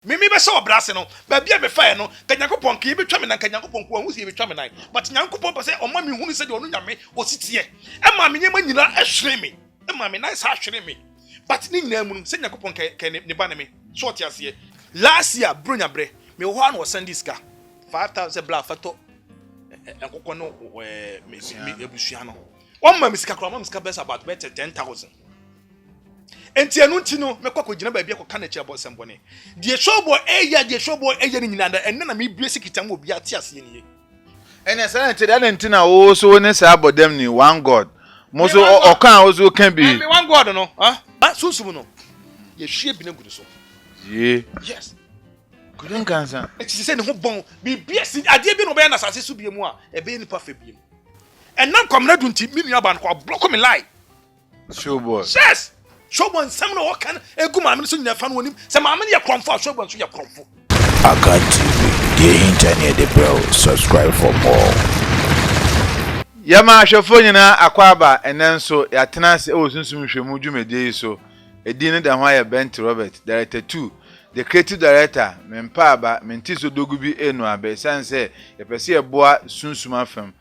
Mimi be so brase no ba bia be fa no kanyankopon ka be twa me na kanyankopon ko hu se be twa me nan but nyankopon pe se o ma me hu se de onu nyame ositiye e ma me nyema nyina ehwere me e ma me nan sa ahwere me but ni nyina mu se nyankopon ka ne ba na me so ti ase last year bronya bre me ho an wo send ska 5000 bla fato enkoko no me ebusua no o ma me ska kro ma me ska best about 10,000 enti enu ntino mekoko gina ba bia ko kana chia boss mbone die showboy die showboy ni nyina da enne na me bie sikitam obi ate ase ni ene sanete da ntina wo so ne sa abodem ni one god mo so okan wo so kan bi me one god no ba sunsum no ye hwie bi na gudu so ye yes gudun kansa eti se ne ho bon bi bie si ade bi no be na sase su bie mu a e be ni pa fa bie enna komna dunti mi nua ba no ko block me lie showboy yes showboy sam no kan egu ma me so nyina fa no onim se ma me ye kromfo showboy so ye kromfo Akan TV, the internet the bell, subscribe for more. Yama hwefo nyina akwaba enenso yatena se o sunsum hwemu dwumede so edin da ho ya Bent Robert director 2 the creative director mempa aba mentiso dogubi enu abe sanse yepese eboa sunsum afam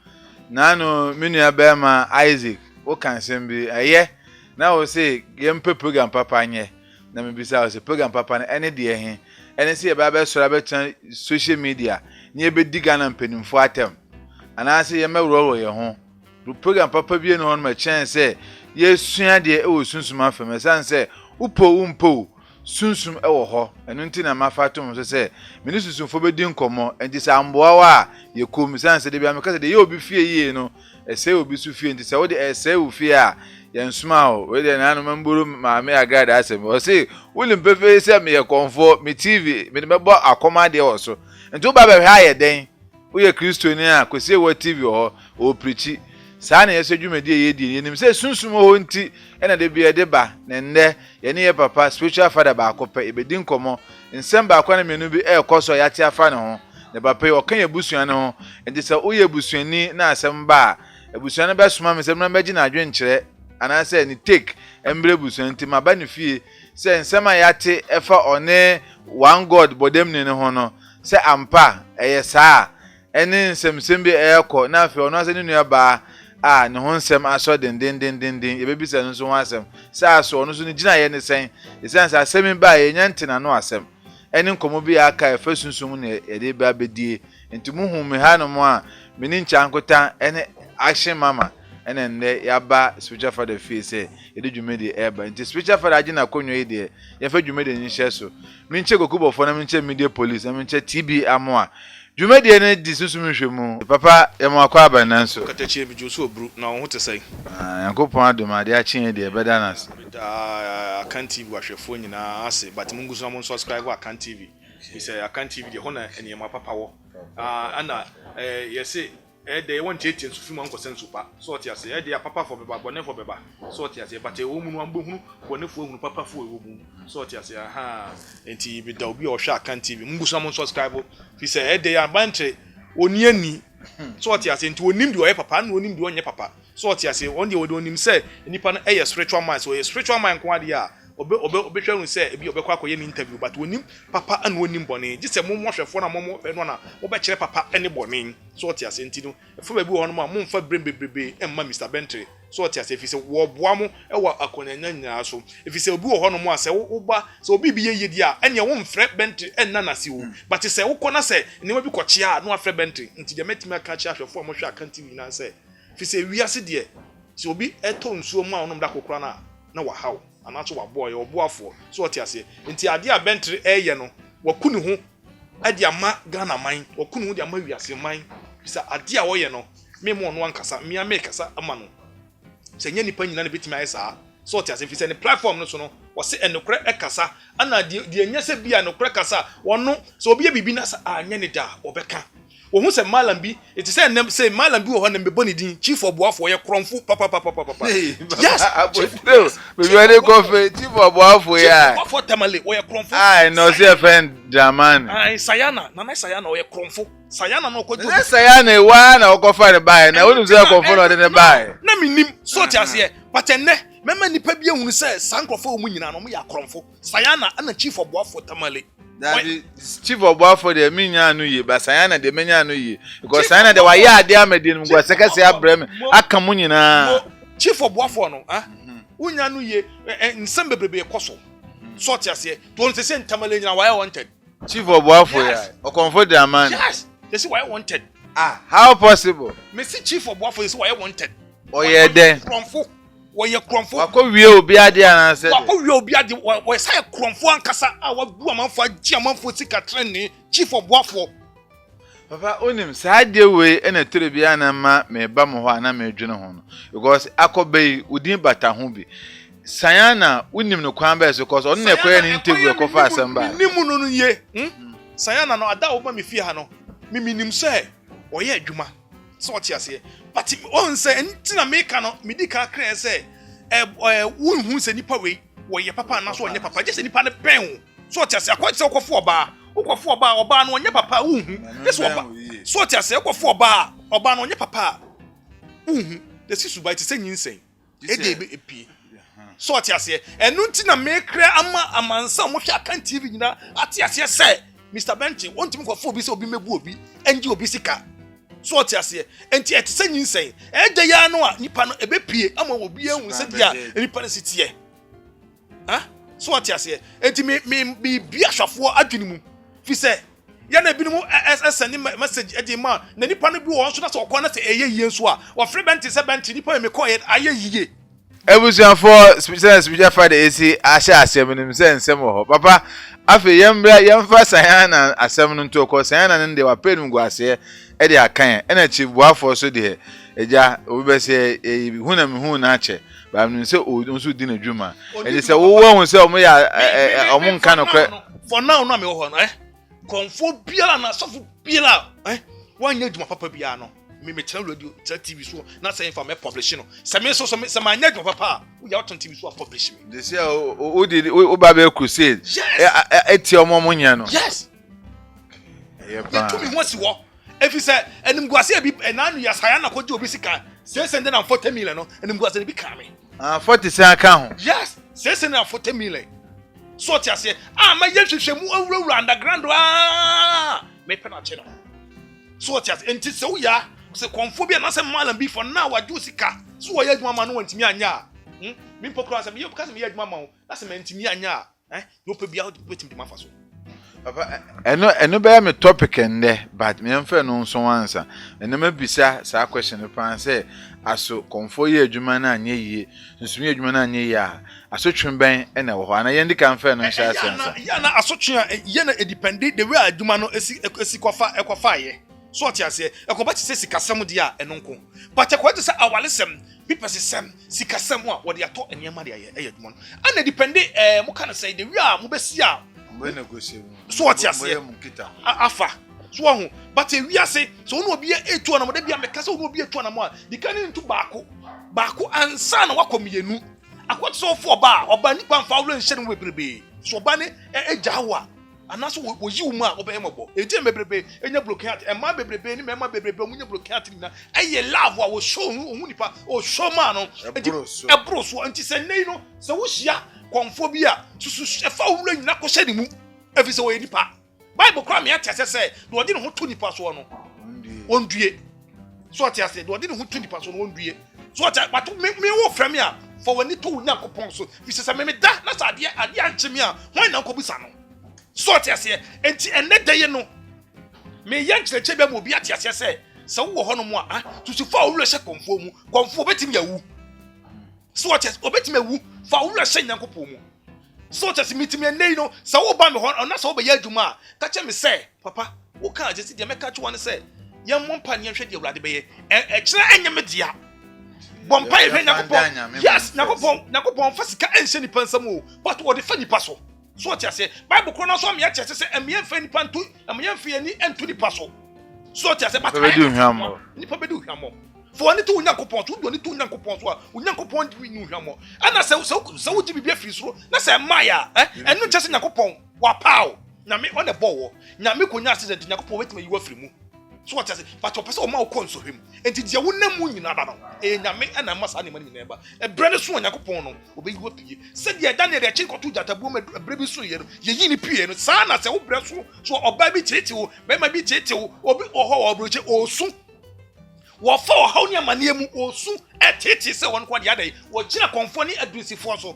nano menu abema Isaac o kansem bi aye na o se yempe program papa nye na me bisa o se program papa na ene de he ene se yeba be sora be chan social media ni ebe diga na mpanimfo atem anase yemewro ye ho program papa bi no ma chance yesua de e wo sunsum afam sanse umpo sunsum e wo ho eno nti na mafatom so se meni sunsumfo be di nkomo enti sa amboa wa ye komisanse de bia me kase de ye obi fie yie no ese obi su fie enti se wo de ese wo fie a ye nsuma ho we de na no mburu ma me agrada asem o se wulim pefe se me ye konfo me tv me mebo akoma de wo so enti wo ba be hwa ye den wo ye kristoni a kwese wo tv ho o preachi saa na yeso dwumadi ye di yenim se sunsum ho nti ena de bia de ba na nne ye ne ye papa spiritual father ba akopɛ ebedi nkomo nsem ba akwa na menu bi ekoso ya te afa ne ho ne ba pe okan ye busua ne ho enti se wo ye busuani na asem ba ebusuani ba suma me sem na ba gi na adwen kyerɛ ana se ni take embre busuani nti ma ba ne fie se nsem a ya te efa one one god bodem ne ho no se ampa eye saa ene nsem bi ekɔ na afi ono ase ne nua ba ne ho nsem aso den ye bebisa no so ho asem sa so no so ni gina ye ne sen esan sa asem ba ye nyantina no asem eni nkomo bi aka efa sunsum ne ye de ba bedie enti muhu me ha no mo a meni nchankota ene action mama ene nne ya ba spiritual father fee se ye de dwumedi eba enti spiritual father agina konyo ye de ye fa dwumedi ni hye so mi nche kokubofo na mi nche media police na mi nche TB amoa dwumedi ne di susum hwemu papa ye mo akwa aba nanso katachi bi jo so obru na wo te sai yankopon adom ade achi de beda nas Akan TV wahwefo nyina ase but mungu so mo subscribe Akan TV ise Akan TV de hona enema papa wo ana yese de won tietie nso fimu anko senso pa so oti ase de papa for beba bone for beba so oti ase but e wo mu no ambo hunu bone for hunu papa for e wo mu so oti ase enti bi da obi o hwa Akan TV mungu so mo subscribe fi se de ya bantre oni ani so oti ase enti onim de o ye papa na onim de onye papa so oti ase on de onim se nipa no e spiritual mind so spiritual mind ko ade a obe hwehun se ebi obekwa akoye ni interview but onim papa an onim bone gise mo hwefo na mo pe no na wo be kire papa ene bone so oti ase enti no efo ba bi wo no ma mo mfa brembebrebe emma Mr. Bentley so oti ase efise wo boa mo e wa akonanya nyina so efise obi wo no mo ase wo ba so obi bi ye di a ene wo mfre Bentley enna na se wo but se wo kona se ne ma bi koche a no afre Bentley enti de metimi aka chia hwefo mo hwe Akan TV na se efise wiase de se obi eto nsuo mu a onom da kokora na wa hawo anacho wa boy oboafo so oti ase enti ade a Bentley eye no wakunu ho ade ama Ghana man wakunu ho de ama wiase man bisa ade a wo ye no me mo no ankasa me amekasa ama no se nya nipa nyina na betimi ayesa so oti ase fise ne platform no so no wo se enokre ekasa ana de anya se bia enokre kasa wono so obi bibi na sa anya ne da obeka wo hu se malam bi eti se nem se malam bi wo ho na mbeboni din chief oboafo ye kromfo papa yes we were coffee chief oboafo ya oboafo tamale wo ye kromfo no se friend Draman sayana na sayana wo ye kromfo sayana no ko sayana wa na okofa ne bai na wonu se okofa no de ne bai na minim so ti ase patenne mema nipa bi ehunu se sankrofo mu nyina no mo ya kromfo sayana ana chief oboafo tamale That chief of war for the minya no ye, but Sayana de menya no ye. Because Sayana de waya de amedin go sekase abrem aka mu nyina. Chief of war for no, unya no ye nsem bebrebe ekoso. Sort ase. Don't say ntamale nyina why wanted. Chief of war for ya. O comfort the man. Yes. They say why wanted. How possible? Me see chief of war for is why wanted. Oh yeah then. Kromfo. Woye kromfo. Wako wie obi ade an say. Wako wie obi ade wo say kromfo ankasa a wabu amanfo agi amanfo sika trene chief of war for. Papa onim sa de we na tere bia na ma me ba mo ho ana me dwene ho no because akobai udin bata ho bi Sayana unim no kwan ba so cause on na ekwe ni interview ko fa asamba nimu no ye Sayana no ada wo ma me fie ha no me minim say oye adwuma so oti ase but on say entina me ka no me di ka kran say wonhu se nipa we wo ye papa na so onye papa je se nipa ne pen so oti ase akwati se okofo oba ukofo oba no onye papa wonhu yes oba so oti ase okofo oba no onye papa wonhu the sisu ba ti se nyinsen e de epie so ati ase enu ntina me kra amansa mo hwa kan TV nyina ati ase se Mr. Benchi ontimi ko fo bi se obi mebu obi enji obi sika so ati ase enti etise nyinsen eje ya no a nipa no ebepie ama obi ehun se dia nipa ne sitie so ati ase enti me bi ahwafo adwene mu fi se ya na ebinumu send message e di ma na nipa no bi wo so na se okọ na se eye yie nso a wo free Benchi se Benchi nipa me ko ye aye yie Ebusian for special Friday AC asha asem nim se nsem ho papa afi yemfa Sayana asem no to ko Sayana nde wa penum go ase e de akan e na chi buafo so de eja obi be se huna me hu na ache ba nim se o nso di na dwuma e de se wo hu se o mo ya o mo nka no kre for now no me ho no konfo biala na sofu biala wanya dwuma papa bia no me tell radio tell TV so na say for me publish no say me so say my nya dwuma papa we ya TV so publish me they say o did o ba be crusade eti omo mo nya no yes to me what's wo if you say enim guase bi enanu ya Sayana ko je obi sika say send na 40 million no enim guase bi ka me 40 say aka ho yes say send na 40 million so ti ase ma ye hwehwemu awura underground me pena che no so ti ase enti se wo ya se konfobia na se malam bi for now wa do sika so wo ya adwuma ma no wantimi anya mi pokro ase me yo because me ya adwuma ma wo na se mentimi anya no pe bia wetim ma fa so papa eno be me topic ende but me mfa no so answer eno ma bisa sa question pan say aso konfo ye adwuma na anya yie nsumi adwuma na anya yie aso twemben ena wo ho ana ye ndika mfa no sha sense ya na aso twen ye na depend the way adwuma no esi kofa ye so ati ase ekoba ti se sikasem dia enonko but ekwa ti se awalesem bi pesesem sikasem a wo de ato enema de aye adwuma no ana depend mo kana say the way a mo besi a mo negotiate so ati ase afa so ho but e wiase so no obi etu na mo de bia meka so no obi etu na mo a dikani ntu baako ansa na wakomienu akwat so fo oba nipa mfa wo nhye no bebrebe so oba ne ejawa anaso wo yi mu a wo be mobo eje bebrebe enya blockade e ma bebrebe ni ma bebrebe mu nya blockade na eye love a wo show hu nipa o show man no e bro so anti se nei no se wo hia konfobia susu e fa wo nyina ko hye ni mu efi se wo nipa bible kwa me atase se do odi ne ho to nipa so no ondue so atase do odi ne ho to nipa so no ondue so atase but me wo frame a for when it to Yakopon so fi se me da na sa ade anchemi a hwan na nkobusa no so atase enti enne daye no me yankyereke be mo bi atase se wo ho no mo a tutu fa wo hye konfo betimi yawu so atase obetimi yawu fa wo hye Yakopon mu so atase mitimi enne no se wo ba me ho na se wo be ya adwuma ka che me se papa wo ka agesi de meka che won se yam mompa ne hwe de awurade be ye kire enyem dia bompa ye Yakopon yes Yakopon fa sika enhye nipa nsam o but wo de fa nipa so atase bible kono so me atase se emye fa nipa ntu emye fa ani entu nipa so atase but nipa bedu hwamo for ani to Yakopon to do ni to Yakopon so a Yakopon di ni hwamo ana se wo di bibia firi soro na se maya enu chese Yakopon wa pao na me on the ball na me konya accident Yakopon wetima yiwa firi mu so what I say but opese o ma wo konso hwem enti dia wonam mu nyina ba no nyame ana masa ne mani ba ebre ne so Onyankopɔn no obeyi wo pie se dia Daniel ya chikoto jatabu ma ebre bi so ye no ye yi ni pie no sa na se wo bre so oba bi tete wo mema bi tete wo obi oho obroche osu wo fa oha oni amane mu osu etete se won kwa dia dai wo gina konfo ni adusifo so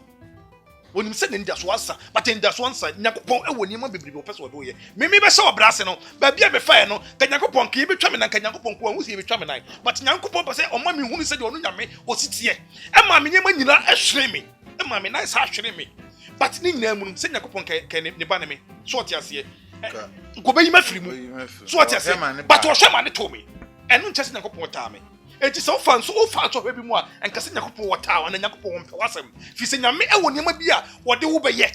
onim se nda so asa but nda so ansa Nyankopɔn ewo ni ma bebrebe opese wo do ye mimi be se obrase no ba bia me fa no ka Nyankopɔn ka betwa me nan ka Nyankopɔn ko anwu se betwa me nan but Nyankopɔn pese o ma me hunu se de onu nyame ositiye e ma me nyema nyina ehwere me e ma me nan sa ahwere me but ni nyina mu se Nyankopɔn ka ne ba ne me so otiase ko be yima firi mu so otiase but o hwe ma ne to me enu nche se Nyankopɔn ta me enti so fan so o fa to hwe bi mu a enka se Nyankopɔn wota wa na Nyankopɔn won pe wasem fi se nyame e wo niam bia wo de wo be ye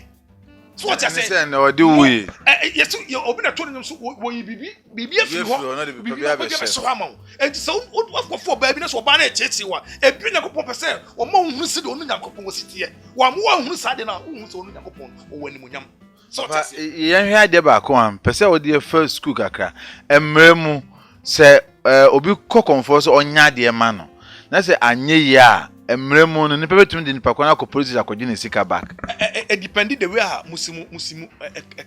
so what I say na wo de wo ye yes you obi na to nyam so wo yi bibi afiri ho bibi be so ama enti so wo fo ba bi na so ba na echechi wa ebi Nyankopɔn pe se o ma hu se de onu Nyankopɔn wo sitie wa mo wa hu sa de na hu se onu Nyankopɔn o wani munyam so what I say yen hwe ade ba ko am pe se wo de first school kakra emremu se obi kokonfo so onya de ma no na se anye ya emremu no ne pebetum de nipa kwana ko police akogye ne sika back depend the way musimu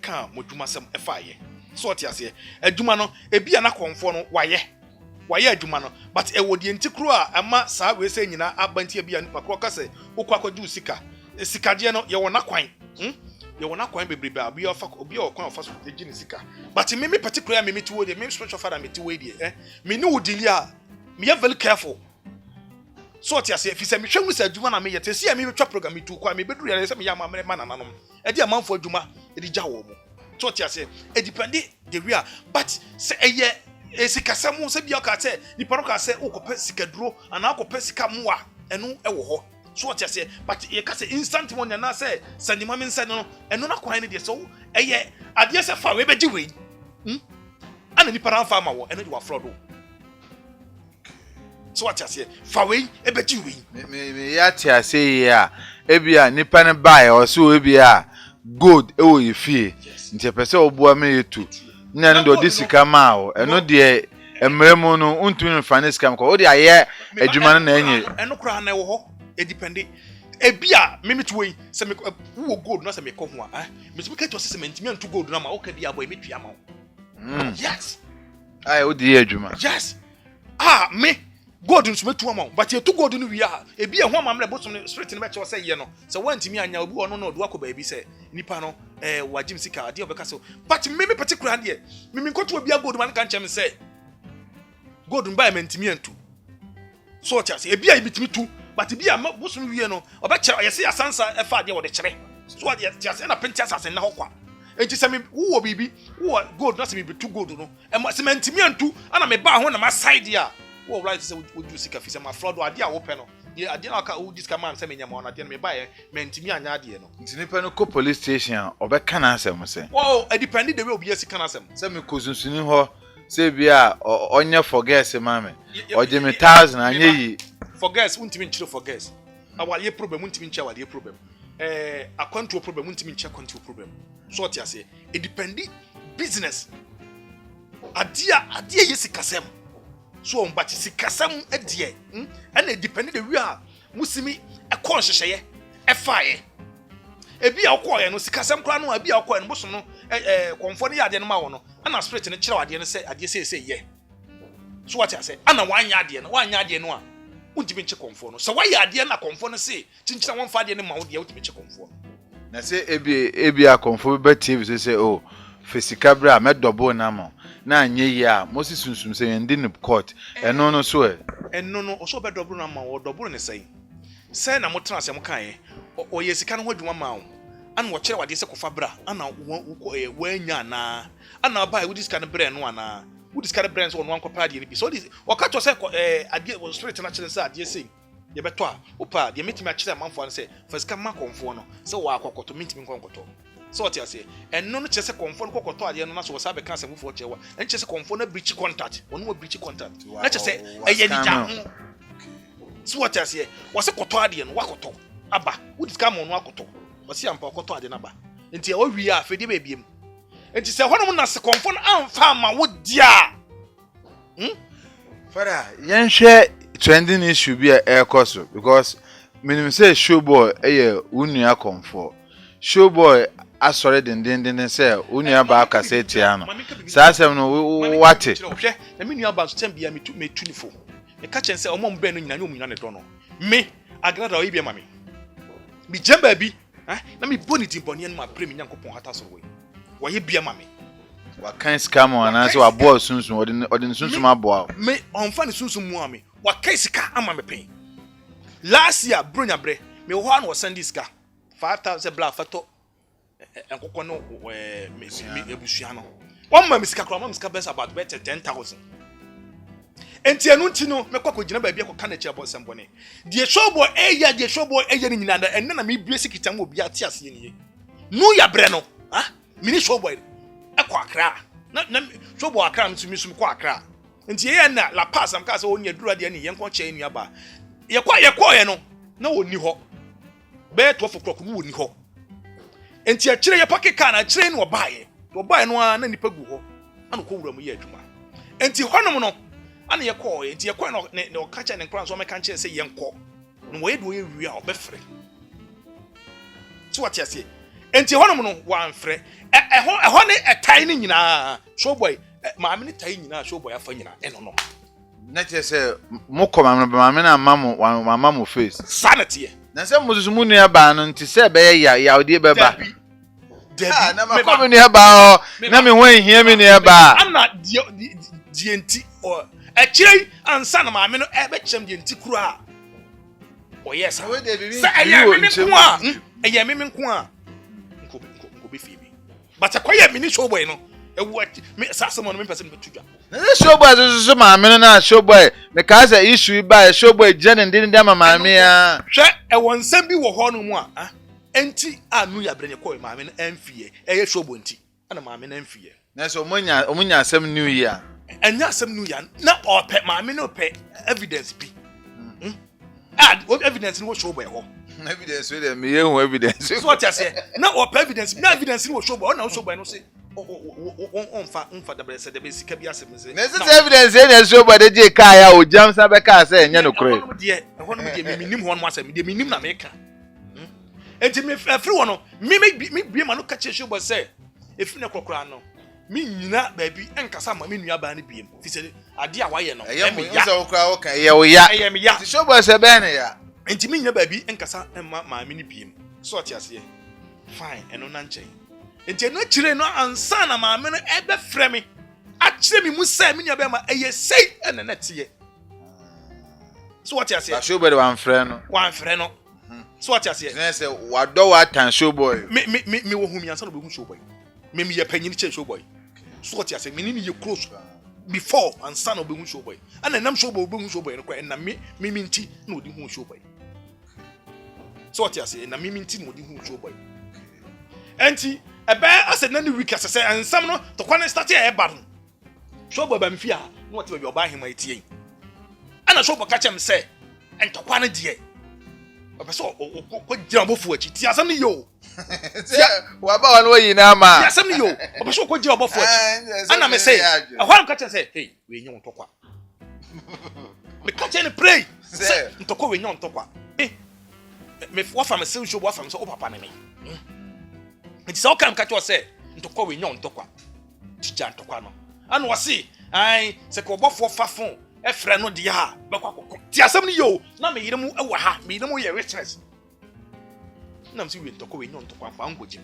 ka moduma sem efaye so what you say aduma no ebia na konfo no waye aduma no but e wodi entikro a ama saa we se nyina abanti ebia nipa kro ka se ukwa akogye sika de no ye wona kwan ye wona kwan bebrebe abi ofa obi okwan ofa so de gine sika but me particular me ti wo de me spiritual father me ti wo de me ni wodili a me are very careful so what you say if you say me hwemu se aduma na me yete se me twa program me tu kwa me beduru ya se me ya ma nananom e di amanfo aduma e di gya wo mu so what you say e depend the real but se eye esikasam se bia ka se ni paro ka se okope sikaduro ana okope sika moa enu e wo ho so what you say but ye ka se instant money na se sanima me nsa no enu na kwan ne de so eye ade se fa we be gi we ana ni paro fa ma wo enu di wa fraud o so what you say fa we e be gi we me ya tia say ya ebia nipa ne buy o so ebia gold e wo ye fie nti pese obua me yetu na no de sika ma o eno de emremu no untumi no finance scam ko o de aye adwuma na enye eno kra na wo ho e depend ebia mimit we se me wo gold na se me ko ho a me tumi ka to se me ntimi antu gold na ma o ka bia boy me tua ma yes ai o de adwuma yes me gold nso me tua ma but ye to gold no wi a ebia ho amamre bosom spirit ne be che say ye no se wantimi anya obi ono no do akoba bi se nipa no wajim sika ade obeka so but me particular de me nkoto obi gold man kan chem say gold mba me ntimi antu so what say ebia ibitimi tu but bia bosom wi no obeche ye se asansa efa de wo de kire so what ye say na penti asasen na hokwa enti se me wo bibi wo gold na se me bitu gold no se me ntimi antu ana me ba ho na ma side ya wo right say wo do sika fi se ma fraud ade a wo pe no ye ade na ka wo disca man se me nyama na ade me ba ye me ntimi anya ade no ntini pe no ko police station obeka na asem se oh it depend the way obi sika na asem se me kozunsuni ho se bia onye forget ma me oje me 1000 anye yi forget untimi nchiro forget awale problem untimi nchiro awale problem akwantu problem untimi nchiro akwantu problem so what you say it depend business ade ye sika sem so on but sikasam edie and depend the way musimi e kon hyehyeye e faaye ebi akoye no sikasam kra no abi akoye no bosom no konfo ne yade no ma wo no ana spirit ne kire wade no se ade se ye so what I say ana wanya ade no a untimi nche konfo no so why ade na konfo no se chinchira won fa ade no ma wo de untimi nche konfo na se ebi a konfo be TV se oh fisika bra me double na mo na anye ya Moses sunsum se yende ne court eno no so eno no so be double na ma wo double ne sei na motena asem kan o yesika no hodwuma ma wo ana wo kire wade se kofa bra ana wo anya na ana ba wo diska ne bra no ana wo diska ne bra so no ankopa ade ne bi so wo ka to se ade wo spirit na kire se ade sei ye beto a wo pa de metimi a kire manfo no se fasika ma konfo no se wo akokoto metimi konkoto so what you say and no chese konfo no kokoto ade no na so sabe kan asem fo chewa en chese konfo na breach contact wonu wo breach contact na chese eye ni ja so what you say wo se koto ade no wakoto aba wo diska mo no akoto wo se ampa koto ade na ba enti e wo wi a fedi ba biem enti se hono na se konfo no amfa ma wo dia Father, yen share trending issue be a air course because minimum say showboy unua comfort. Showboy asore den say unua ba aka say tiano. Sa asem no wate. Na me nua ba so tem bia me tunifo. Me ka chen say omom be no nyina ne omunya ne do no. Me agrada o ibia ma me. Me jamba bi, na me boni timponi en ma pre me nyankopon hata so we. Wo ye bia ma me. Wa kan scam wana so abo sunsun odin sunsun abo. Me onfa ne sunsun mu ame. Wa kai sika ama me pen. Last year bronya bre, me ho an wo send sika 5,000 bla fato enkoko no me ebusua no. One ma me sika kro ma me sika best about better 10,000. Enti enu nti no me kwakọ gina ba bia ko kana chia bo sembone. Die showboy eya ni nyina na enne na me bie sikitam obi ate ase ni. Nu ya bre no, mini showboy ekọ akra. Na showboy akra mtumi sum kọ akra. Enti eya na la pass am ka se onya dura de ni yenko che enu aba. Yekọ ye no na woni ho. Be 12 o'clock mu woni ho. Enti a kire ye pakeka na kire no obaye. Obaye no na nipa gu ho. Ana ko wura mu ye adwuma. Enti honom no ana yekọ enti yekọ no ne okacha ne nkran so me kan kire se yenko. No we do ye wi a obefre. So what you say? Enti honom no wan frɛ ɛhɔ ne ɛtai ne nyinaa showboy maame ne tai nyinaa showboy afa nyinaa ɛno no na che say mo koma maame na mama face sanity na say mo susu mu nua ba no nti say be ya odi be ba na ma koma nua ba na me ho ehia me nua ba ana die enti o ɛkyerɛ ansa na maame no ɛbɛkyɛm die enti kuro a o yes say ɛyɛ me nko a be fibi but akoya mini showboy no ewu me sasa mo no me person be tudwa na showboy so maame na showboy me ka say issue ba showboy jene ndin dem maame ya hwe ewo nsam bi wo ho no mu a enti anu ya brene ko maame no amfie eye showboy enti ana maame no amfie na so omunya asem new year enya asem new year na ope maame no pe evidence bi evidence no showboy ho evidence we dem me evidence so what you say na o evidence na evidence no show boy na show boy no say on fa da brese da be sika bi asem say na this evidence na show boy dey car ya o jam sa be car say enya no kure ho no me minim ho no asem dey minim na me ka enti me free one no me bi ma no ka che show boy say efi na kokora no me nyina ba bi enkasa ma me nua ba na biem fi say ade a waye no e me ya so kokora wo ka ye wo ya ti show boy say be na ya enti me nya ba bi enkasa ma me ni biem so ati ase fine eno na nchen enti eno kire no ansa na ma me no ebe frɛ me a kire me mu say me nya ba ma eye sei ena na tie so ati ase show boy wan frɛ no so ati ase na say wado wa tan show boy me wo humi ansa no be hu show boy me ye panyin che show boy so ati ase me ni ye close before ansa no be hu show boy ana nam show boy be hu show boy no kwa na me nti na odi hu show boy so what you say na me minti no di hu show boy enti ebe ase na ni week ase say ansam no to kwane start e ba no show boy ba mfia no what be oba hema etie ana show boy ka chem say ento kwane die oba so ko gira bofu achi ti asam ni yo wa ba wa no yi na ma ti asam ni yo oba so ko gira bofu achi ana me say ahwa ka chem say hey we nyon to kwa me ka chem pray say ento ko we nyon to kwa me wafa me se show wafa me so papa me nti so kan ka cho se ntokwa we nyon ntokwa tija ntokwa no anu wase ai se ko bofo fafon e frɛ no de ha bekwa kokko ti asɛm ni yo na me yire mu ewa ha me yire mu ye richness na me si we ntokwa we nyon ntokwa fa ngojim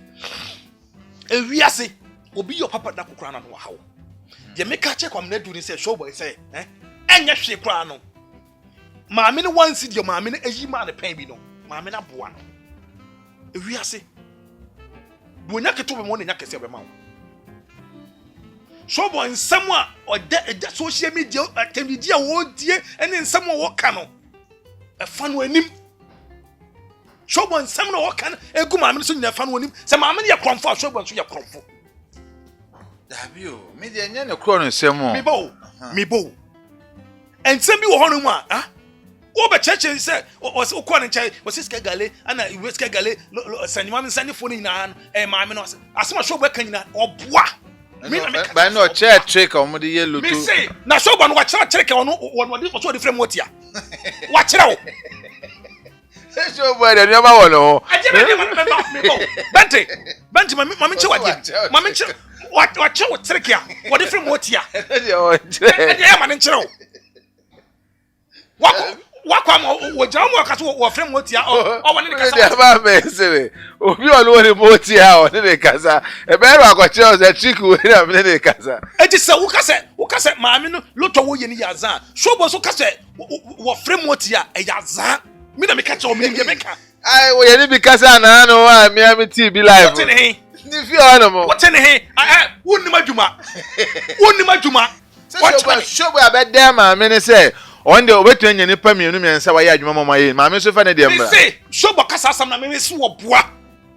e wiase obi yo papa da kokra na no wa hawo ye me ka che kwam na du ni se show boy se enya hwe kra no maame ne wansi de maame ne ayi ma ne pen bi no maame na boa no ewiase bonya keto be mo ne nya kese be ma wo so bo nsam a oda social media media wo die ene nsam wo ka no e fa no anim so bo nsam no wo ka no egu maame so nyina fa no anim se maame ne ye kromfo so bo so ye kromfo dabio me de nya ne kro no nsam o me bo ensam bi wo ho no mu a o be cheche se o ko ne chai o siska gale ana iweska gale sanima me sani fo ni na maame no asema show be kan nyina oboa Me na me. By no chair trick or the yellow. Me say na show no watch trick on the frame what ya. Watch it out. Show boy the number one oh. Bente mama che wadi. Mama che watch out trick ya. What the frame what ya. Eh man nchiro. Wakwa mo akaso wo frame what ya o woni kasa. Dey ba me say. Obi on wo remote ya o dey kasa. E be ro akwache o say trick we na me dey kasa. Eti se wo kase maame no loto wo ye ni yaza. Shobo so kase wo frame what ya e yaza. Me na me catch o me dey make. Ai wo ye ni bi kasa na no wa me am TV live. What in he? Ni fi on mo. What in he? Wonni madwuma. Wonni madwuma. Shobo abedem ma me ne say on the obetu anya nipa mienu miensa wa ya adwuma mama ye ma me so fa ne de mbra. Say shobo kasa asam na me so wo boa.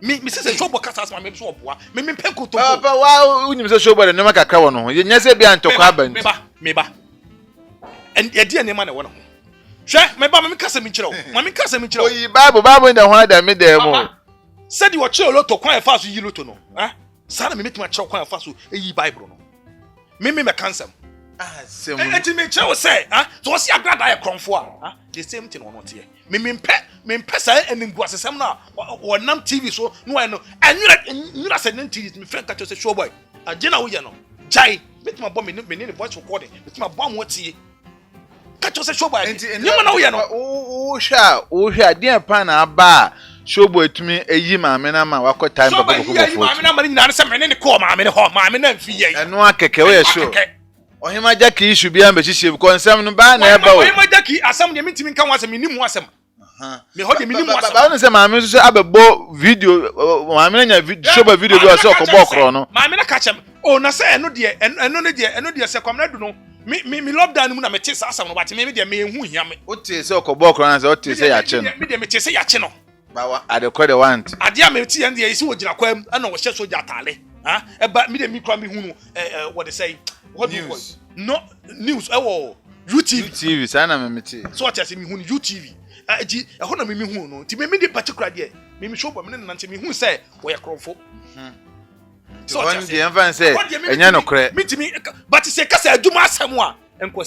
Me say shobo kasa asam na me so wo boa. Me penko to. Papa wa unim say shobo de no kakra wo no. Ye nya say bia ntokwa aban. Me ba. And ye dia ne ma na wo no. Hwe me ba me kasa mi kire wo. Ma me kasa mi kire wo. Oyi Bible nda ho ada me de mo. Said you watch loto kwan e fa so yi loto no. Sa na me metima kire kwan e fa so yi Bible no. Me cancel. Enti me kire wo say, so si agrada e kronfo the same thing on not here. Me mpe say enimgu asesem na wonam TV so no I know. Enura say TV me friend catch say show boy. Agena wo ye no. Jai, metima bomb me ne voice recording. Metima bomb what tie. Catch say show boy. Nyama na wo ye no. O hwa dia pa na aba show boy tumi eyi maame na ma wakọ time papa papa. Show boy maame na ma nyina se me ne call maame ne ho maame na mfi ye. Eno akeke we show. Ohima Jackie issue bia mbehihie ko nsem no ba na eba o. Ohima Jackie asam de mentimi nka wasem ni mu asem. Me ho de me ni mu asem. Ba no se maame so abebo video maame na nya show ba video bi o se okobo okro no. Maame na ka chem. O na se eno de se kwamna du no. Me lockdown mu na me te sa asam no ba te me de me ehu hia me. O te se okobo okro na se o te se ya che no. Me de me te se ya che no. Ba wa adekọ de want. Ade a me te yan de isi wo gina kwam ana wo hye soja atale. Eba me de me kwa me hu no what they say. What news? No news. UTV. UTV. Sana me te. So what you say me hu UTV. Eji ho na me hu no. Ti me de particular there. Me show ba me nante me hu say wo ye krofo. So what the enfan say enya no kre. Me ti me but say kasa aduma asem a enko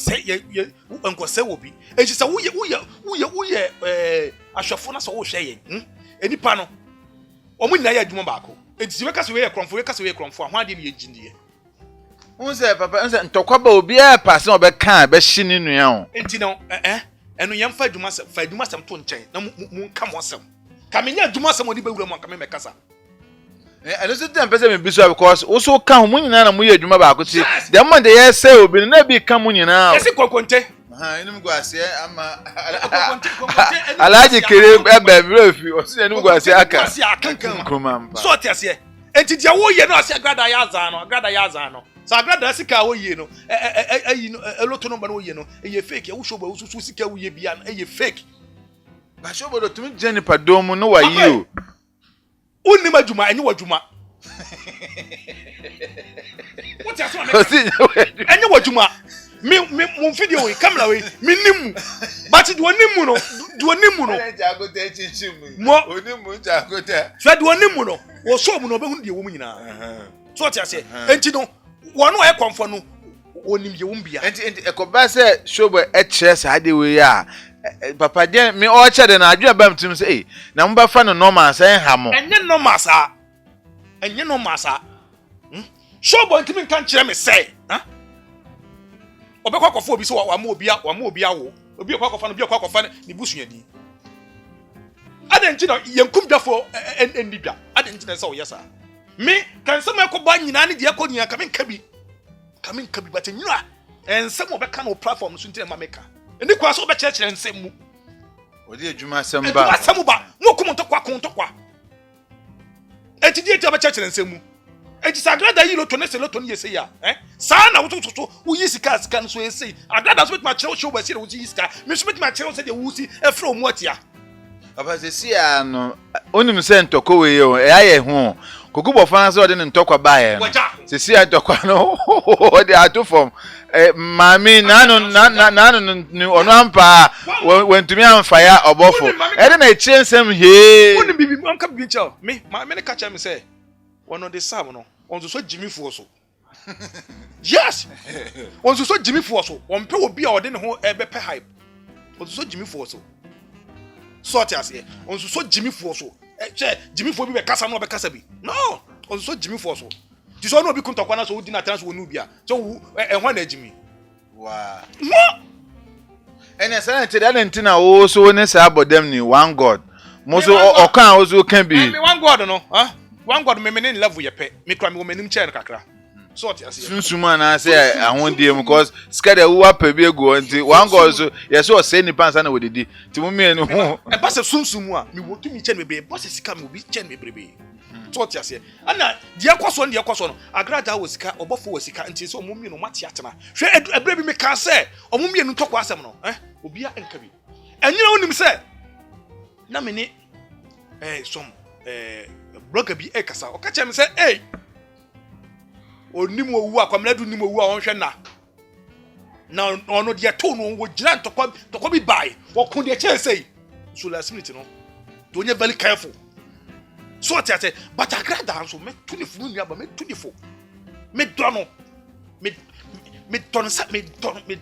say obi. Eji say wo ye ahwefo na so wo hwe ye. Enipa no. Omu nyina ye aduma baako. Eji we kasa we ye kromfo ho ade ne ye gindie. Unse papa unse ntokwa ba obi a pass na obeka be hye ne nua o. Enti no eno yem fa aduma sem to nchen na mu nka mo asem. Ka me nya aduma sem odi be wura mo nka me mekasa. Eno so dem pese me biso because wo so ka ho mu nyina na mu ye aduma ba ko ti. Dem man de ye say obi na bi ka mu nyina o. Ese kokonte. Enum guase ama alaji kere ebe refi o si enum guase aka. So tiase. Enti dia wo ye no ase agrada ya azan no. So agrada sika wo ye no. Eloto no ba no ye no. Eye fake ya wo show ba wo susu sika wo ye bia no. Eye fake. Ba show ba do tumi je nipa dom no wa yi o. Onni madwuma enye wadwuma. What you say? Enye wadwuma. Me video we camera we minimum. But do onimu no. Jagote chinchimu. Mo onimu jagote. So do onimu no. Wo show mu no be hu de wo mu nyina. So what you say? Enti no wono e komfo no onim ye wo mbia. Enti ekoba say show boy e kire sa de we ya. Papa den me o kire de na adwa bam tim say na mba fa no normal say ha mo. Enye normal sa. Show boy ntimi kan kire me say, obekwa kofo obi so wa ma obi awo obi okwa no bi okwa kofa ni busuani adenchi na yenkum dafo endibia adenchi na se o yesa me kan se me koba nyina ne de akonyia kamen kabi but nyira ensem obeka no platform so ntire ma meka eni kwa so obekere ensem mu odi adwuma asem ba asem ba mo kum ntokwa eti die ti obekere ensem mu eti sagrada yi loto ne se loto ne yese ya sa na wototo wo yi sika no so yese agrada so betima kire show ba si wo yi sika me so betima kire se de wo si efre omu atia papa se si ano onim se ntoko we yo aye hu kokubo fan so de ntokwa ba ye se si ntokwa no de atu form mami nanu ono ampa wentumi amfa ya obofo de na kire nsem he onim bibi am ka bi chao me ne ka cha me se wono de sam no onzo so jimi fu so Yes. On so Jimmy Fosso, on pe obi a ode ne ho e be pe hype. On so Jimmy Fosso. So ti ase. On so Jimmy Fosso. Che Jimmy Fosso bi be kasa no be kasa bi. No. On so Jimmy Fosso. Ti so no obi kun tokwa na so odi na trans wonu bia. So e ho na Jimmy. Wow. No. And yes, I tell you that also ne say about them ni one God. Moso okan also can be. Me one God no, huh? One God me in love with your pet. Me cry me wo menim chair kakra. So ti ase. Sunsuma na say ahondie because scared e wo apabi ego nti one God so yes o say ni pansa na wo dedi. Ti mo me no ho. E ba se sunsumu a me wo tumi chair me be. Bo se sika me obi chair me brebe. So ti ase. Ana dia kwaso no. Agrada wo sika, obofo wo sika nti so mo mi no mate atena. Hwe ebre bi me ka say, omo mi no tokwa asem no, obi a enka bi. Enyina wonim say na me ni some blogger bi ekasa o ka che me say onim owu akwamna du nim owu a wonhwe na ono de to no wo gira tokwa bi bai wo kun de che say so last minute no do onye very careful so ati but agrada so me tuni fu nua ba me tuni fu me dono me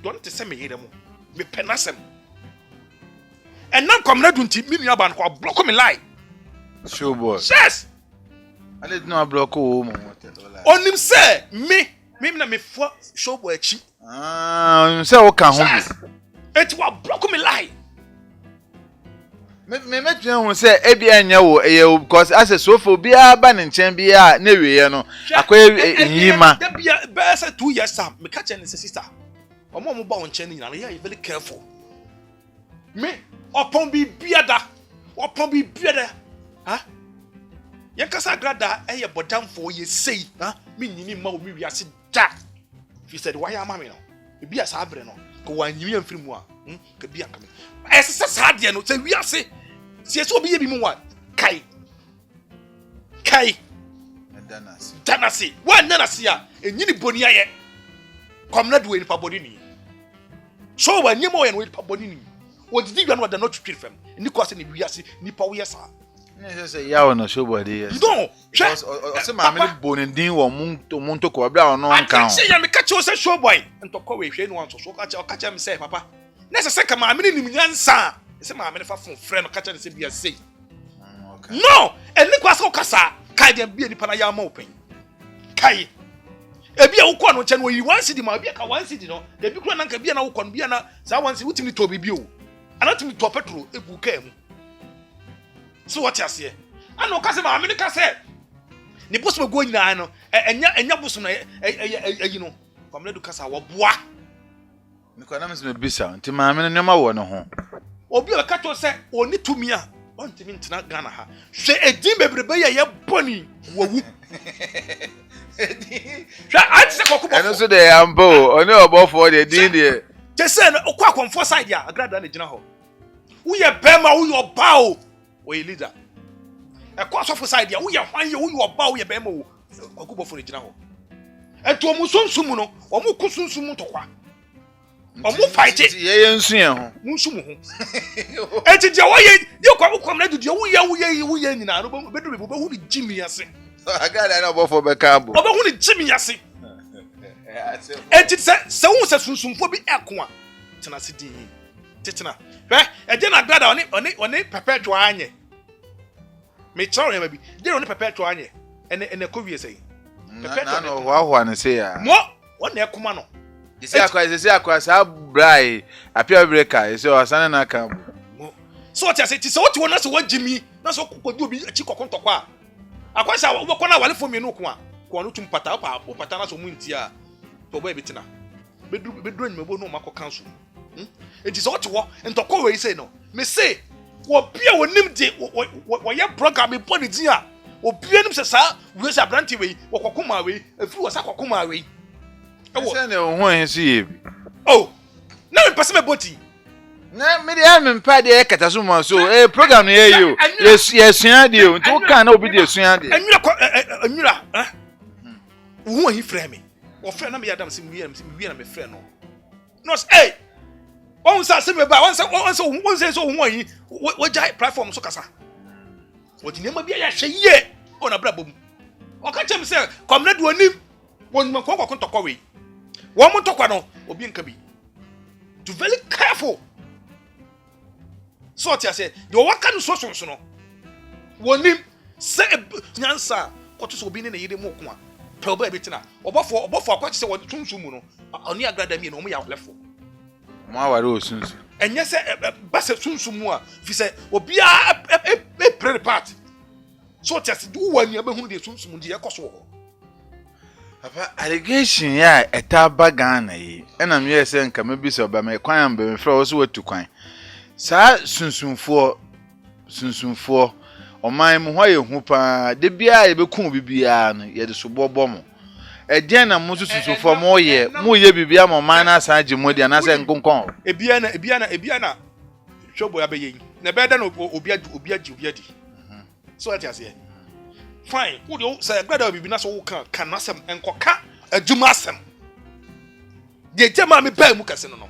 don te se me yere mu me penasem and now kwamna du nti me nua ba no ko block me lie Show boy. Yes. I didn't know block o mo. Onim say me na me fo show boy chi. Ah, say o ka ho bi. It wa block me lie. Me twen ho say e bia nya wo e because as a sofo bia ba ne nchen bia na wiye no akoye yima. Da bia be say 2 years sam me catch any sister. Omo mo ba on nchen ni na you very careful. Me upon bi biada. Huh? Yankasa grada eye bodam for ye say, huh? Me nyini ma o mi wiase da. If you said why am I no? E bia sa abre no. Ko wan nyimi amfiri mu a, ka bia ka me. Ese sa de no, say wiase. Se so bi ye bi mu wa. Kai. Danasi. Wa nanasi a, enyini boni aye. Komna do ni pa boni ni. So wa nyimo ye no pa boni ni. O didi gwa no da no twitwi fam. Ni kwase ni wiase, ni pa wo ye sa. Say yawo no show body yes. No. Because say ma me bonindin wo mun to ko bra no nkan. Say ya me catch you say show boy. Ntoko we hwe no wan so catch me say papa. Na say ka ma me ni nyansa. Say ma me fa fon frɛ no catch me say bia say. Okay. No. Eni kwase o kasa. Kai dem bia nipa na ya ma open. Kai. Ebia wo kɔ no nche no yi 1 cedi ma bia ka 1 cedi no. Da bi kura na nka bia na wo kɔ no bia na sa 1 cedi wutimi to bibi o. Anatimi to petrol egu ka mu. So what you say? I know kase ma me kase. Ni boss me go nyina no. Enya boss no you know. Kwamle du kasa wo boa. Me kwa na me bisa. Nti ma me no ma wo no ho. Obi o ka to say oni tumi a. Ontimi ntina Ghana ha. Hwe edin bebrebe ye boni wawu. Hwe ati se kokubo. Eno so de ambo. Oni obofo de din de. Je say no okwa akomfo side ya agrada na gina ho. Wo ye bema wo yo ba o. We leader. A course of side, we are fine, you are bow your bemo, or go for the general. And to Musun Sumuno, or Mukusun Sumutoqua. Or mu fight it, ye and Musumu. And to Jaway, you come to Jaway, in our bedroom, who did Jimmy Yassin? I got an over for Bacabo. About who did Jimmy Yassin? And it said, so was a Susum for be Aqua. Tenacity. Titina. And then I got on it prepared to anye. Me sorry maybe. They only prepared to anye. And the courier say. No, what say ya. What near Kumano? You say across how bright appear breaker, so Asana na come. So what I say, it's what you want us to want Jimmy. That's what could do be a chico contoqua. I quite saw what can I for me no qua. Quantum patapa, or patanas or muntia. To baby tina. Bedroom me no Marco Council. It is what you want, and to go away say no. Me say, what beer will name day, what your program in Pony Dia, or beer him say, where's a brandy way, or Kokuma way, if you was a Kokuma way. Oh, now in Passima Boti. Na me dey am mpa dey katasuma so program no hear you. Yes sua dey o. Nti wo kan na obi dey sua dey. Anwura, wo hi frɛ me. Wo frɛ na me yadam se me na me frɛ no. No say, on say se me ba, on say so wo hi, wo jai platform so kasa. Wo di nema bia ya hwɛ ye. O na bra bom. O ka chem se, komna do anim. Won man ko ntokwa we. Wo mo ntokwa no obi nka bi. To very careful. So what you say, the waka no so no. Wonim say nyansa koto so obi ne yede mo ko a. Pe oba ebetina. Obofo akwa se won tuntum mu no. Oni agrada mi no mo ya lefo. Mo aware osunsu. Enye se base tuntum mu a fi se obi a pray part. So what you say, do one ya be hu de tuntum de ekoso ho. Papa, allegation ya etaba Ghana yi. Ena me yese nka mebisa oba me kwan am be me fra wo so watu kwan. Saa sunsunfo oman mu ho ye hu pa de bia ye beku bibia no ye de so bobo mo. Eden na mo sunsunfo mo ye bibia mo man na san gimodi na se nkonkon. Ebia na shobo ya be yin. Na be da no obi adi. So what you say? Fine. Who do say brother bibi na so wo kan nasem enkoka adwuma asem. De jema me ba mu kase no.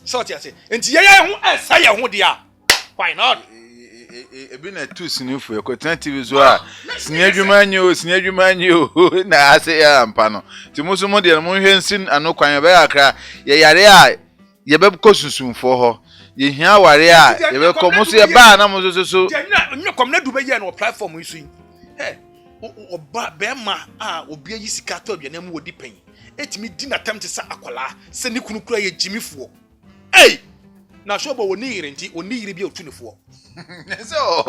So what you say? Enti ye ho esa ye ho dia. Why not? Ebi na tu sinifu ekotena TV zo a sinadwuma nyo na ase ya ampa no. Ti muso mo de mo hwe nsin anokwan be akra ye yare a ye be ko sunsunfo ho. Ye hia ware a ye be ko muso ye ba na muso so. Nyo kom na du be ye no platform yi so yi. Hey, oba be ma a obi yi sika to bia na mu wodi pen. Etimi di na tam te sa akola se ni kunu kura ye jimifuo. Hey! Na shobo woni yire nti oni yire bia otunefo. So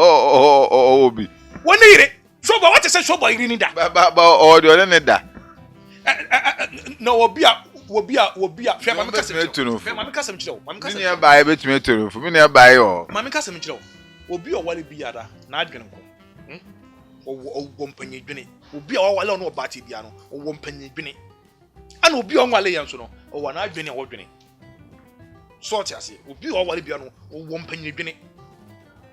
obi. Woni yire. Shobo what say shobo yire ni da. Ba o de ole ne da. No obi a hwe ma me kasem chiro. Hwe ma me kasem chiro. Ma me kasem. Ni e ba e betumi toro fu. Mi ne ba e o. Ma me kasem chiro. Obi o wale bia da na adwene ko. O mpanyi dwene. Obi a wale no ba ti bia no. O mpanyi dwene. Ana obi o wale yan so no. O wa na adwene o dwene. So what you say? Obi o wale bia no. O mpanyi dwene.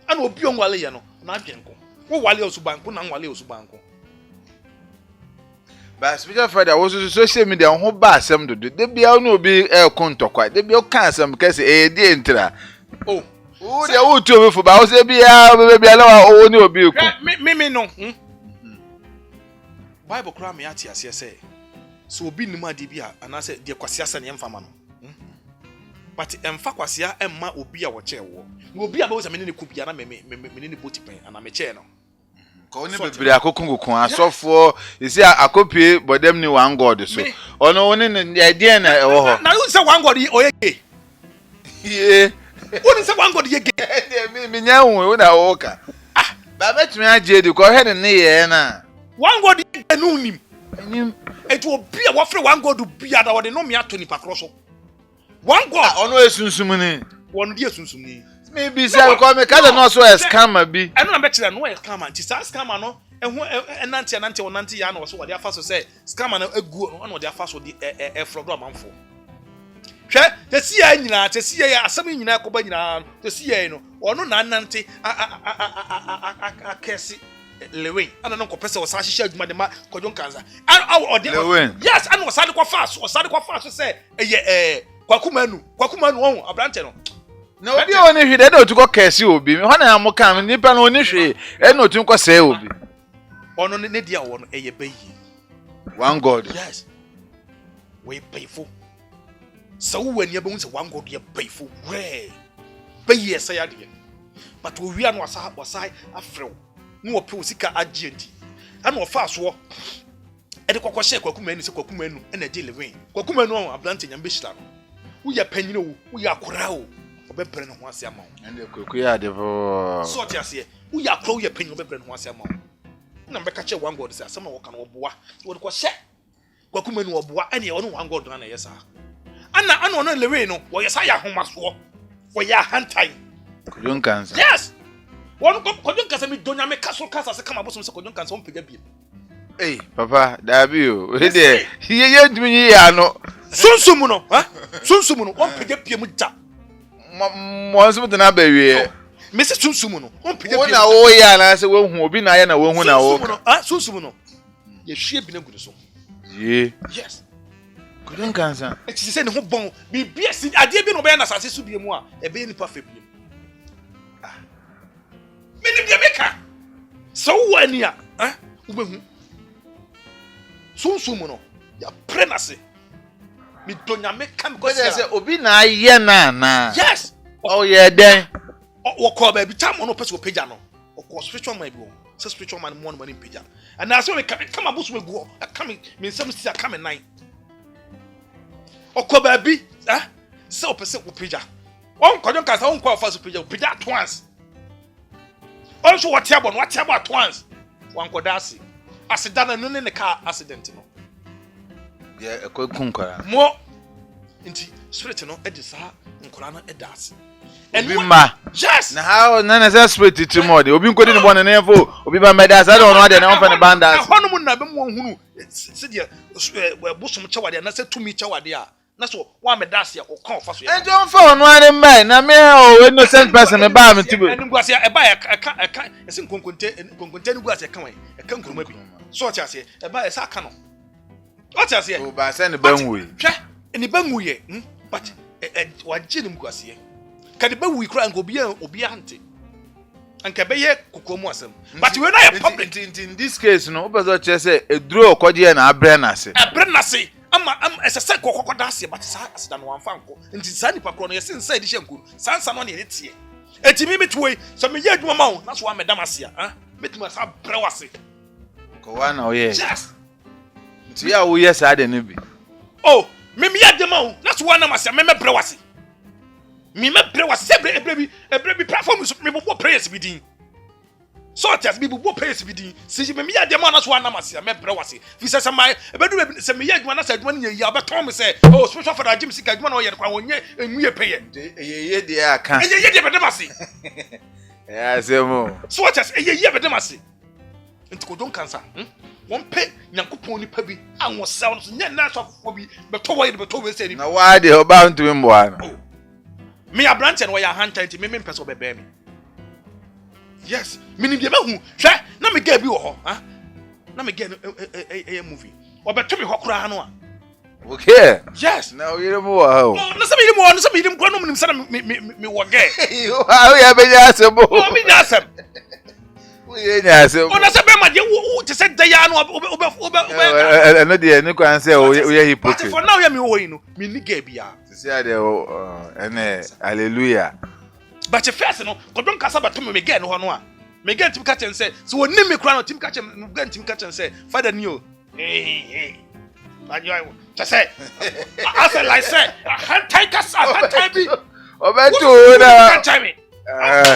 Ana obi o wale yan no na adwene ko. Wo wale osubanko na wale osubanko. Ba speaker father wo social media ho ba asem dodo de bia no obi kontokwa de bia o kan asem kase di entra oh de wo tu obi fo ba wo se bia la wo ni obi ku me no Bible kra me ati ase say so obi ni ma de bia anase de kwase ase ne mfama no but emfa kwase a emma obi a wo che wo obi a ba wo se me ne ku bia na me ne botipen ana me che no ko ni bebere akokun asofo isi akopie bodem ni one god so ono woni ne idea na ewo ho na you say one god oye ye woni say one god ye ge me nya hu na wo ka ba betumi age di ko he ne ye na one god ye no nim nim it will be a wafre one god bia da wo de no me ato ni pakro so one god ono esunsum ni won de esunsum ni maybe say ko me ka no so scammer bi eno na be kire no scammer nti sa scammer no ehu enante ya na so wo de afa so say scammer na egu no na wo de afa so di frodo amanfo hwe te si ya nyina te si ya asem nyina ko ba nyina te si ya no ono na nante akesi lewen ana no ko pese wo sa hihye adwuma de ma kodjon kanza yes ana wo sa de ko fa so say eye kwakuma nu won abrante no na obi oni hwede na otu ko kese obi ho na am kan nipa na oni hwe e na otu ko se obi ono ne dia wo no eye bayi one god yes we payful so when you be say one god you payful we bayi ese ya de but we wi anu wasa afrew no ope osika agenti ana ofa so e de kokko she kwakuma enu se kwakuma enu na de 11 kwakuma enu ablante nyambe shira no wo ya panyine wo ya akora wo obepere no ho ase ama wo ende koku ya de vo so ti ase wo ya akora wo ya panyine obepere no ho ase ama wo na mbeka che one god se asema wo kan wo boa wo de ko she kwakuma enu wo boa ene wo no one god na yesa ana ono lewe no wo yesa ya homaso wo ya hantai kodjon kansa yes won kodjon kansa mi donya me kaso kansa se kama bosom se kodjon kansa on pega bi eh papa dabi o we de ye dumi ya no sunsumu no on pega pie mu ja mo so na ba wie me se sunsumu no on pega pie wo na wo ya na se wo hu obi na ya na wo hu na wo sunsumu no ye hwie bi na gudu so ye yes kodjon kansa e ti se ne ho bon bi bia si ade bi no be na sase su bi mu a e be ni pa fa bi me ni bia meka so wo ani a wo be hu Sunsun no. Ya pray na se. Me donya me come Because say obi na ye na. Yes. Oh yeah then. Wo call baby time no person page no. O call spiritual man bi. So spiritual man mo no page. And na so me come abus we go. Come me some see come nine. O call baby, say o person o page. One kodon kasa on call first page at once. Also what at once. One kodasi. Accident no ne car accident no. Yeah, kunkara. Mo inti spirit no e de sa nkora no e das. And ma. Yes. Na how na say spirit it more. Obi nkodi ne bone na efo. Obi ba meda sa de ono ade na on fa ne banda. Hono mu na be mo hunu. Se de bosom chawade na se tumi chawade a. Na so wa meda se o kan fa so ya. E don fa ono ade mai na me o innocent person me ba me tibo. Enu guase e ba eka ese nkonkonte nu guase kan wan. E kan kuruma bi. So tia se e ba e sa ka no. What you say? O ba se ne banwu. Hwe, eni banwu ye. But wa gye nim guase. Ka de banwu kra nko obi ante. Anka be ye kokomu asem. But we na public in this case no, obezo che say eduro okoje na abre na se. Abre na se. Ama esese kokoko da se but sa asida no wanfa nko. Nti sa nipa kro no ye se nsa edi hye nkuru. Sansa no ne ne tie. Eti mi metwe so me ye adwuma ma wo na so wa medam ase a. Metuma sa bre wase. Ko wa na o ye. Yes. Nti ya wo yes ade ne bi. Oh, me ya de ma wo na so wa na mase me bre wase. Me bre wase ebre bi platform so me bo prayers bi din. So test me bo prayers bi din. Si me ya de ma na so wa na mase me bre wase. Fi se mai ebedu se me ya adwuma na se adwuma ne ya beton me se oh spiritual father Jim sika adwuma na o ye kwa wonye enwie peye. Ye de aka. Ye de bedem ase. Ya se mo. So test ye bedem ase. Nti ko don cancer. Won pe Nyankopon ni pa bi anwo saw no nya na so fo bi beto we se ni. Na wa de oba ntumi mboa no. Me abrante no ya hanta nti me mpeso bebe me. Yes, minim de mahu hwe na me ga bi wo ho na me ga movie obeto me hokura no a. Okay. Yes. Na oyire mo wa ho. Na se me yirim kwa no minim se na me wo ga. How ya be ya se bo. O me na asem. We nya se. O na se be ma de wo te se da ya no no de ni kwan se o ye hypocrite. But for now ya me wo yi no me ni ga bia. Se ade ene hallelujah. But the first no kodon kasa bato me ga no ho no a. Me ga tim ka chen se so woni me kura no tim ka chen me ga tim ka chen se father ni o. Hey. Ayo to say as I say han take us han time bi. Obeto na. Can tell me.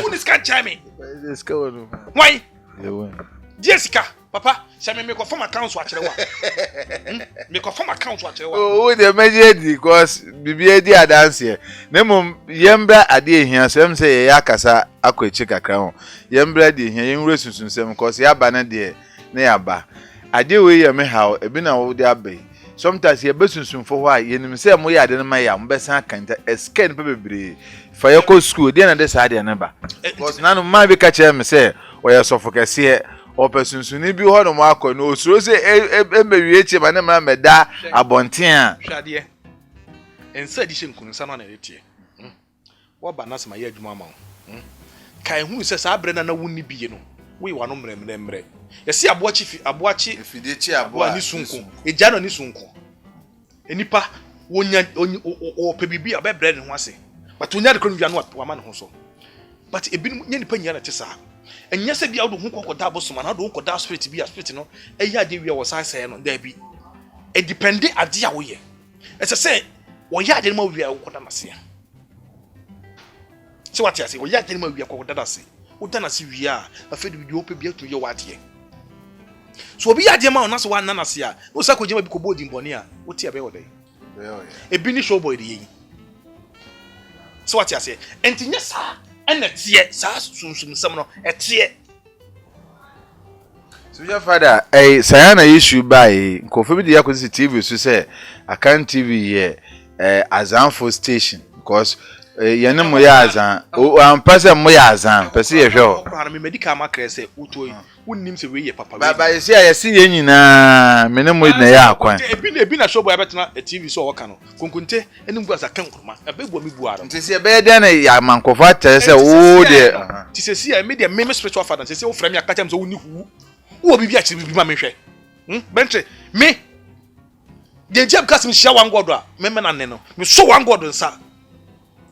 Who this can tell me? Let's go no. Why? You Jessica, papa, say me go from account watch the one. Me go from account watch the one. Oh, the measure because bibi di dance here. Nemo yembra ade ehia sem say ya kasa akwachi kakra ho. Yembra de ehia yenwure sunsun sem because ya ba na de na ya ba. Ade we ye me how e bi na wo de abai. Sometimes ye besunsun for why yenim say mo ya de na ma ya mo besan kanta esken pe bebre. For your co school dey na de sa de na ba. Because nanu ma bi ka che me say o ye sofokese o pesunsuni bi ho no mo akọ no osuro say emewie eche ma na ma meda abonten a. Hwade e. Ensa di hye nkunsa na na etie. Wo ba na sama ye adwuma ma wo. Kai hu se sa abre na wonni biye no. We wa no mremremre. Yesi aboachi Efidechi aboa ni sunko. Eja no ni sunko. Enipa wonya o pebibi abebre ne ho ase. But wonya de konu no wa ma ne ho so. But ebi nya nipa nya na te sa. Enya se bia wo ho kokoda bosoma na do kokoda spirit bia spirit no eya de wi wo sanse no da bi. E depend ade a wo ye. Ese se wo ya de ma wi a wo koda na se. Se what ya se wo ya de ma wi a kokoda na se. Wo da na se wi a afedi wi ope bia to ye wade. So obi ya de ma na so wa na se a wo sa ko jema bi ko bodi mboni a wo ti abe wo dai. Ebi ni show boy de yi. So what ya say? Entinya sa ena tie sa sunsun sam no etie. So your father sayana issue by nkofo bi de yakozi TV so say Akan TV here Azanfo station because yene mo ya azan o ampase mo ya azan pese ye hwe o kwa me medical makre say utoi wonnim se we ye papa baba ye say ye ye nyina mene mo na ya akwan ebi na show boy betena TV so woka no konkunte enim guasa kan kuruma abegbo mi buara nti se be de na ya mankofo tere say wo de ti se si me de me spiritual father se wo frame akacha me so woni hu wo bibi a chiri bibi ma me hwe bentre me the jam cast me share one god me na ne no me so one god nsa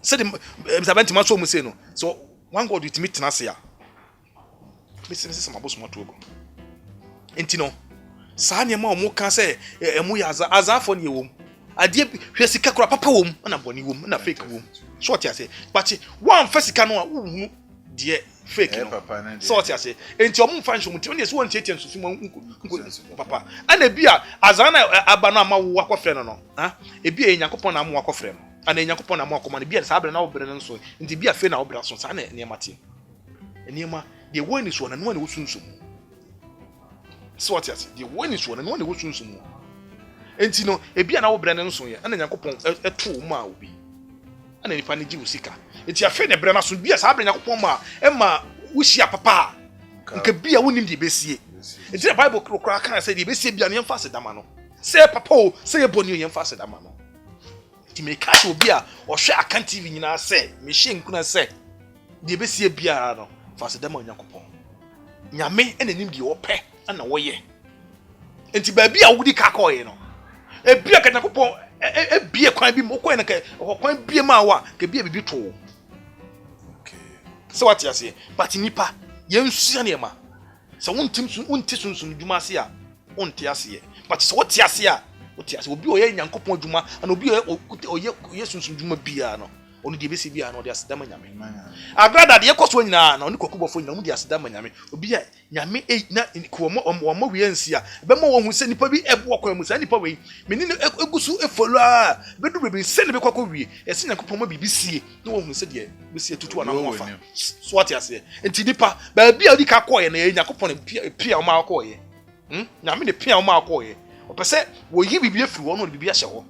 said Mr. Bentima so mu say no so one god with me tena se a me say some aboso moto go enti no saa ne ma o mu ka say emu ya azafo ne ewom ade hwe sika kura papa wom na boni wom na fake wom so what you say but one fasika no a uhunu de fake no so what you say enti o mu fa nso mu ti ne so won tietie nso fi mu papa ana bia azana aba no ama wo akofre no no ha e bia Yakobon na ama akofre no ana Yakobon na ama akoma ne bia saa bre na wo bre no nso enti bia fe na wo bre so saa na ne mate eniema de woni so na no na wo sunsun so what you say de woni so na no na wo sunsun enti no ebia na wo bre no nso ye ana Yakobon eto mu a obi ana nipa ne gi usika enti afa ne bre na so bia saa bre Yakobon ma e ma wuhia papa nke bia wonim de besie enti the Bible kro kan say de besie bia ne yemfa sedama no say papa o say boni yemfa sedama no ti me catch obi a o hwe akan TV nyina say me hye nkuna say de besie bia no fa sedama Yakobon nyame ene nim de wo pe ana wo ye enti ba bia wudi ka ko ye no e bia ka Yakobon e bia kwan bi mo ko na ka kwan bia ma wa ka bia bibi to okay so what you say but nipa yensu ne ma so wonti sunsun dwuma ase a wonti ase but so woti ase a woti ase obi oye Yakobon dwuma ana obi oye sunsun dwuma bia no onu de besi bia no de asedama nyame agrada de yekoso nyina na onu kokubofo nyina mu de asedama nyame obi a nyame na ko mo wi ansi a be mo wo hu se nipa bi ebo okwa mu se nipa we meni egusu efolo a be du bebe se ne be kwakọ wi ese Yakobon ma bibisie na wo hu se de bisie tutu ana mo afa so what ase enti nipa ba bia odi ka koye na Yakobon pia o ma koye nyame ne pia o ma koye opese wo yi bibie firi wo no bibie hye ho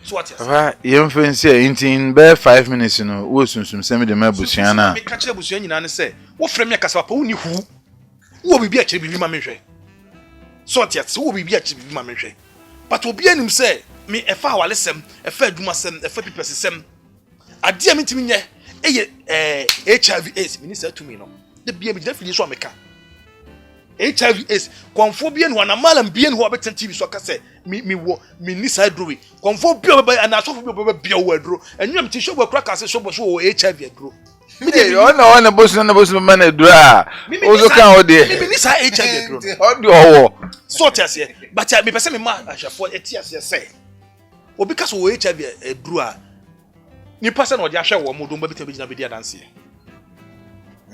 so what you say yemfensi in be 5 minutes no wo sunsum semi de mabusuan na me ka kire busuan nyina ne se wo frem ya kasa papa wo ni hu wo bibi a kire bibi ma menhwe so what you say wo bibi a kire bibi ma menhwe but obi anim se me efa awale sem efa adwuma sem efa pipesi sem ade a mitimi nye eye HIV AIDS minister to me no de bia bi da fili so ameka HIV AIDS konfo bia no na malam bia no obeten TV so ka se mi wo mi ni side row konfo bia be na so bia bia wo adro enwam ti show kra ka se so bo so HIV adro mi de ona bosu man adro a ozo kan o de mi ni side HIV adro o de owo so ti ase but me pese me ma ahwefo eti ase se obi ka so HIV adro a ni pese na o de ahwe wo mo do mba bitam bigina be dia dance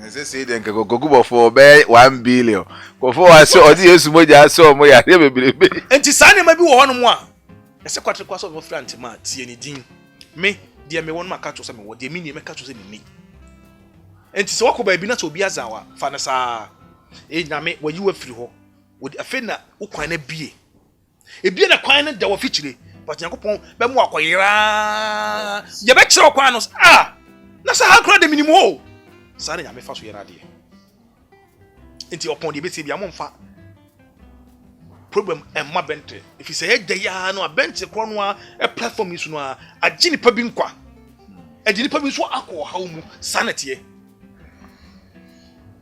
Nse say den ka gogubo for be 1 billion. Ko for wa se odi Yesu moja so mo ya bebelebe. Enti sa ne ma bi wo hono mo a. Ese kwatre kwaso mo frant ma tie ni din. Me de me won ma ka to se me wo de me ni me ka to se ni. Enti se wako ba bi na to obi azawa fa na sa nyame wa yi wa firi ho. Wo afi na wo kwan na bie. Ebie na kwan na da wo fichire. But Yakobon be mo akoyira. Ye be kire kwan no na sa ha kra de minimum ho. Sare nyame fa so yera de enti opon de beti bia momfa problem emma bentre if you say dey ya no bentre kro no a platform isu no a agini pa bi nkwa agini pa bi so akọ hawo mu sanete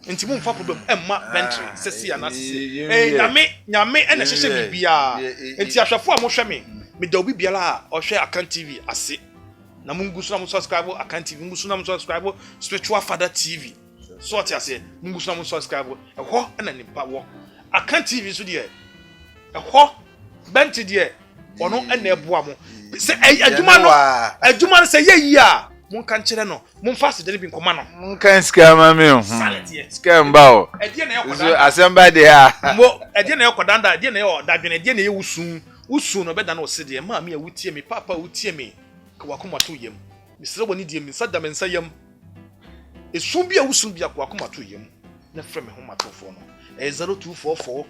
enti momfa problem emma bentre sesi anase nyame ena hyehye bibia enti ahwefo a mo hwe me da obi biala a ohwe Akan TV ase na mungusu na mu subscribe Akan TV mungusu na mu subscribe Spiritual Father TV so what you say mungusu na mu subscribe ho na nipa wo Akan TV so de ho benti de ono na eboa mo se adwuma no se yeyi a mun kan kire no mun fast de bi nkoma no mun kan scam me scam bawo ede na yakoda asemba de ha mo ede na yakoda nda ede na yo dadwene ede na ye wusu no beda na osede ma me awutie me papa wutie me kwakoma to yem misre woni die mi sada mensa yem esum bia wusun bia kwakoma to yem na frɛ me ho matofo no 0244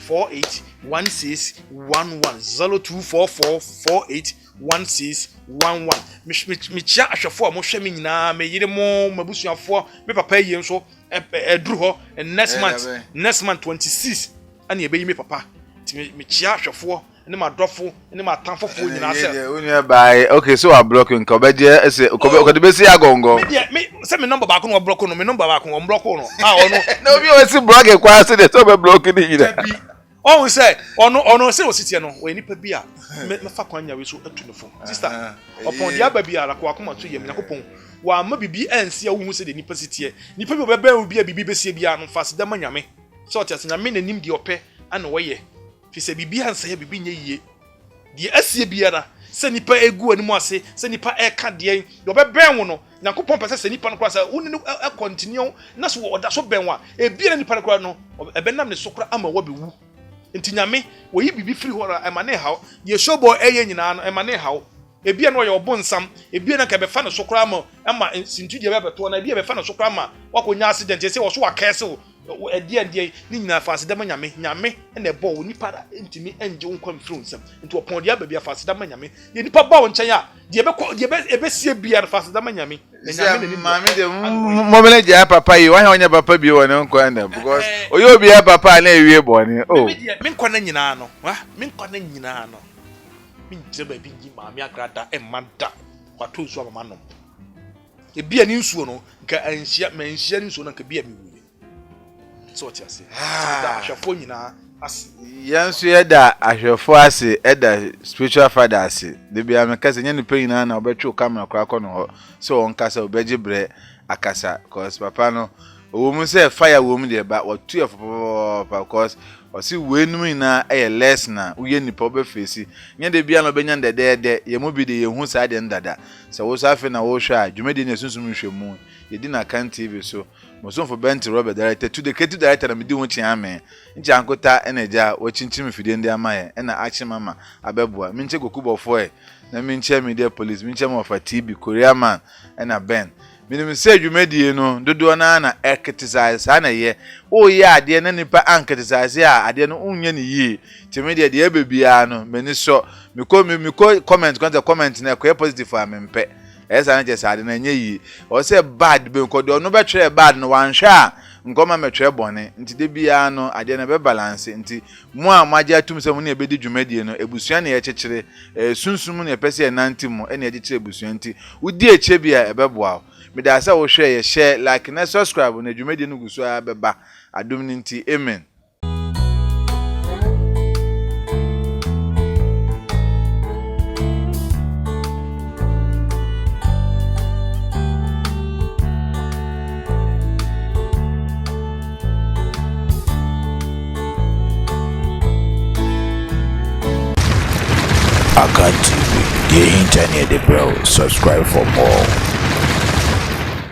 481611 0244481611 me chia ahwefo a mo hwɛ me nyinaa me yire mo mabusuafo me papa yie nso eduru ho next month 26 ani ebeyi me papa ti me chia ahwefo ni ma dofo ni ma tanfofo nyina se onye bai okay so I block nko beje ese ko de besi agongo me se me number ba ko no block no me number ba ko no block no ono no bi o si block e kwa se de so be block ni nyina Oh, say, ono say o sitie no, we nipa bi a me fa kwanya we so atu no fo. Sister, upon the aba bi ala kwa akoma to yem Yakopon. Wa ma bibi ense a wo hu se de nipa sitie. Nipa bi obeba wo bi a bibi besie bi a no fa se da manyame. So tia se nyame nanim de ope ana wo ye. Fi se bibi ansa ya bibi nye yie. De asie biara se nipa egu animu ase, se nipa e ka de obeba wo no. Yakopon pese se nipa no kra sa wo ni continue na so oda so ben wa. E biara nipa no kra no, ebenam ne so kra ama wo be wu. Nti nyame wo yi bibi free hora emane haw ye showboy eye nyina no emane haw ebia no ye obonsam ebia na ka be fa no sokra ma ema sintu de be beto na ebia be fa no sokra ma wakonya accident se wo so wakese wo edi ni nyina fa se dem nyame na ebo wo nipa ntimi enje wo kwam free nsam nti opon de abia fa se dem nyame ye nipa ba wo nchen a de ebe sie bia fa se dem nyame nyame ni mama de mo bele je papa yi wa nya papa bi wo ne nko na because oyo bi papa na ewie boni oh me nkwa na nyina no wa me nkwa na nyina no me nje ba bi ngi mama agrada e manda kwato so mama no e bia ni nsuo no nka anhia manhia ni nsuo no nka bia mi wuye so what you say da ahwefo nyina ase yansu yeda ahwefo ase eda spiritual father ase de bia me kase nya ni pe nyina na obetwe camera kra kọ no ho so on kasa obeje bre akasa cause papa no owo mu say fire wo mu de ba what two of cause osi wenum na eye less na uye nipa obefesi nya de bia no benya ndede ye mu bi de ye hu sa de ndada se wo safe na wo hwa dwumedi na sunsum hwemu ye di na kan TV so moson for Bent Robert director to the creative director na medi wo chi ame nchi ankota eneja wo chinchim fidie ndi amaye na achi mama abeboa minche gokubofo e na minche media police minche mo fa TB Korea man na Ben minim se dwumedi no dodo na ekitize na ye o ye ade na nipa ankitize a ade no unye ne yi timedi de ebebia no meni so miko comment na ko positive for amempe esa na jesa ade na nye yi o se bad be ko do no be tire bad no wan hwa nkoma metwe bone nti de bia no ade na be balance nti mu a maje atum se mu na ebedi dwumadi no ebusua na ye kyekere sunsum na pese nanti mu ene ye kyekere ebusua nti udi eche bia ebeboa me da sa wo hwe ye share like na subscribe na dwumadi no guso abeba adum nti amen. Akan TV, the internet, bro. Subscribe for more.